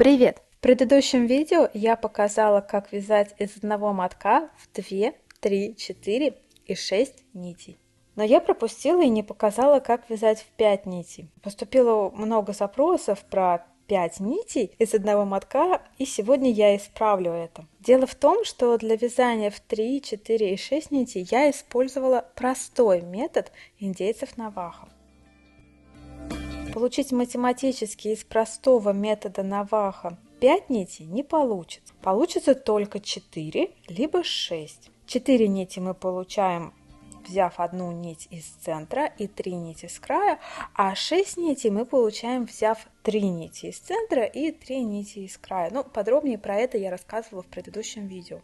Привет! В предыдущем видео я показала, как вязать из одного мотка в 2, 3, 4 и 6 нитей. Но я пропустила и не показала, как вязать в 5 нитей. Поступило много запросов про 5 нитей из одного мотка, и сегодня я исправлю это. Дело в том, что для вязания в 3, 4 и 6 нитей я использовала простой метод индейцев Навахо. Получить математически из простого метода Навахо 5 нитей не получится. Получится только 4, либо 6. 4 нити мы получаем, взяв одну нить из центра и 3 нити с края, а 6 нитей мы получаем, взяв 3 нити из центра и 3 нити из края. Подробнее про это я рассказывала в предыдущем видео.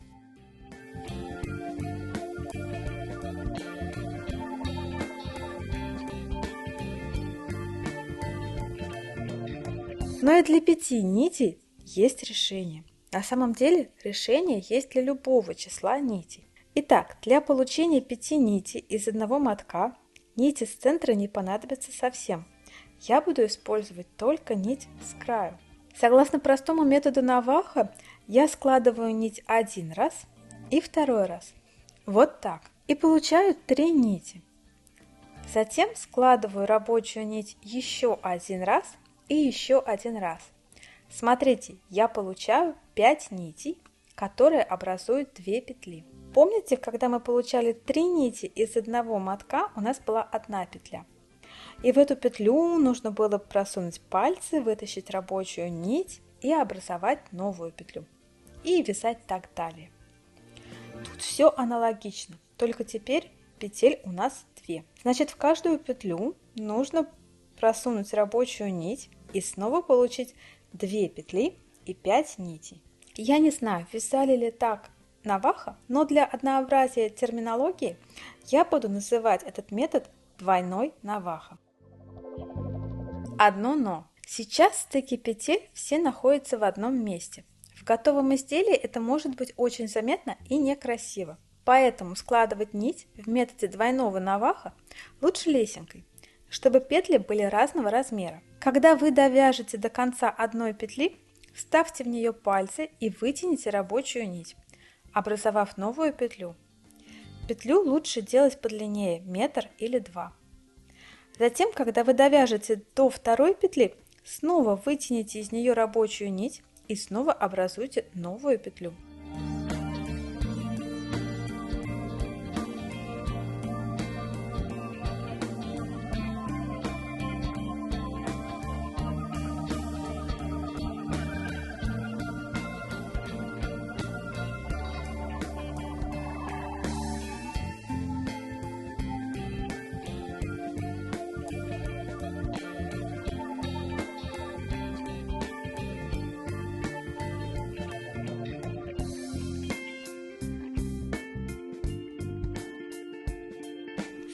Но и для 5 нитей есть решение. На самом деле решение есть для любого числа нитей. Итак, для получения 5 нитей из одного мотка нити с центра не понадобятся совсем. Я буду использовать только нить с краю. Согласно простому методу Навахо, я складываю нить один раз и второй раз. Вот так. И получаю 3 нити. Затем складываю рабочую нить еще один раз и еще один раз. Смотрите, я получаю 5 нитей, которые образуют 2 петли. Помните, когда мы получали 3 нити из одного мотка, у нас была одна петля. И в эту петлю нужно было просунуть пальцы, вытащить рабочую нить и образовать новую петлю. И вязать так далее. Тут все аналогично, только теперь петель у нас 2. Значит, в каждую петлю нужно просунуть рабочую нить и снова получить 2 петли и 5 нитей. Я не знаю, вязали ли так Навахо, но для однообразия терминологии я буду называть этот метод двойной Навахо. Одно но. Сейчас стыки петель все находятся в одном месте. В готовом изделии это может быть очень заметно и некрасиво. Поэтому складывать нить в методе двойного Навахо лучше лесенкой, чтобы петли были разного размера. Когда вы довяжете до конца одной петли, вставьте в нее пальцы и вытяните рабочую нить, образовав новую петлю. Петлю лучше делать подлиннее, метр или 2. Затем, когда вы довяжете до второй петли, снова вытяните из нее рабочую нить и снова образуйте новую петлю.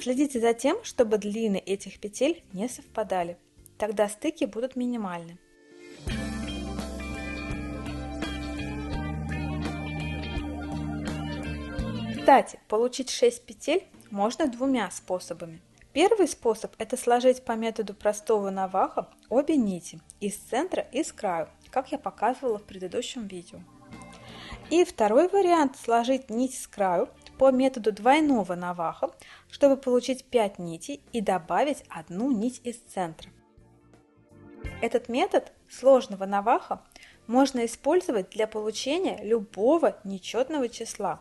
Следите за тем, чтобы длины этих петель не совпадали, тогда стыки будут минимальны. Кстати, получить 6 петель можно двумя способами. Первый способ – это сложить по методу простого Навахо обе нити из центра и с краю, как я показывала в предыдущем видео. И второй вариант – сложить нить с краю по методу двойного Навахо, чтобы получить 5 нитей и добавить одну нить из центра. Этот метод сложного Навахо можно использовать для получения любого нечетного числа.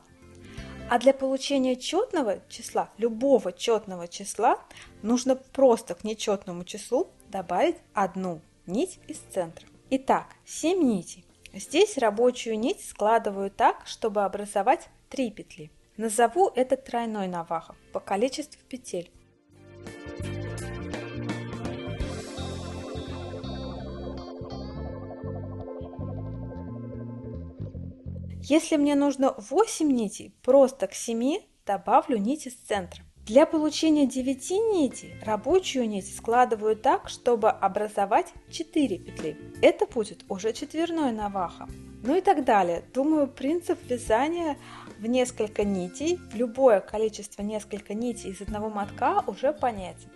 А для получения четного числа, любого четного числа, нужно просто к нечетному числу добавить одну нить из центра. Итак, 7 нитей. Здесь рабочую нить складываю так, чтобы образовать 3 петли. Назову это тройной Навахо по количеству петель. Если мне нужно 8 нитей, просто к 7 добавлю нить из центра. Для получения 9 нитей рабочую нить складываю так, чтобы образовать 4 петли. Это будет уже четверной Навахо. И так далее. Думаю, принцип вязания в несколько нитей, в любое количество несколько нитей из одного мотка уже понятен.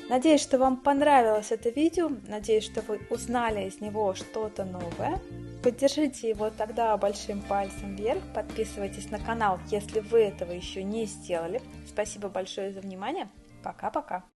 Надеюсь, что вам понравилось это видео, надеюсь, что вы узнали из него что-то новое. Поддержите его тогда большим пальцем вверх, подписывайтесь на канал, если вы этого еще не сделали. Спасибо большое за внимание, пока-пока!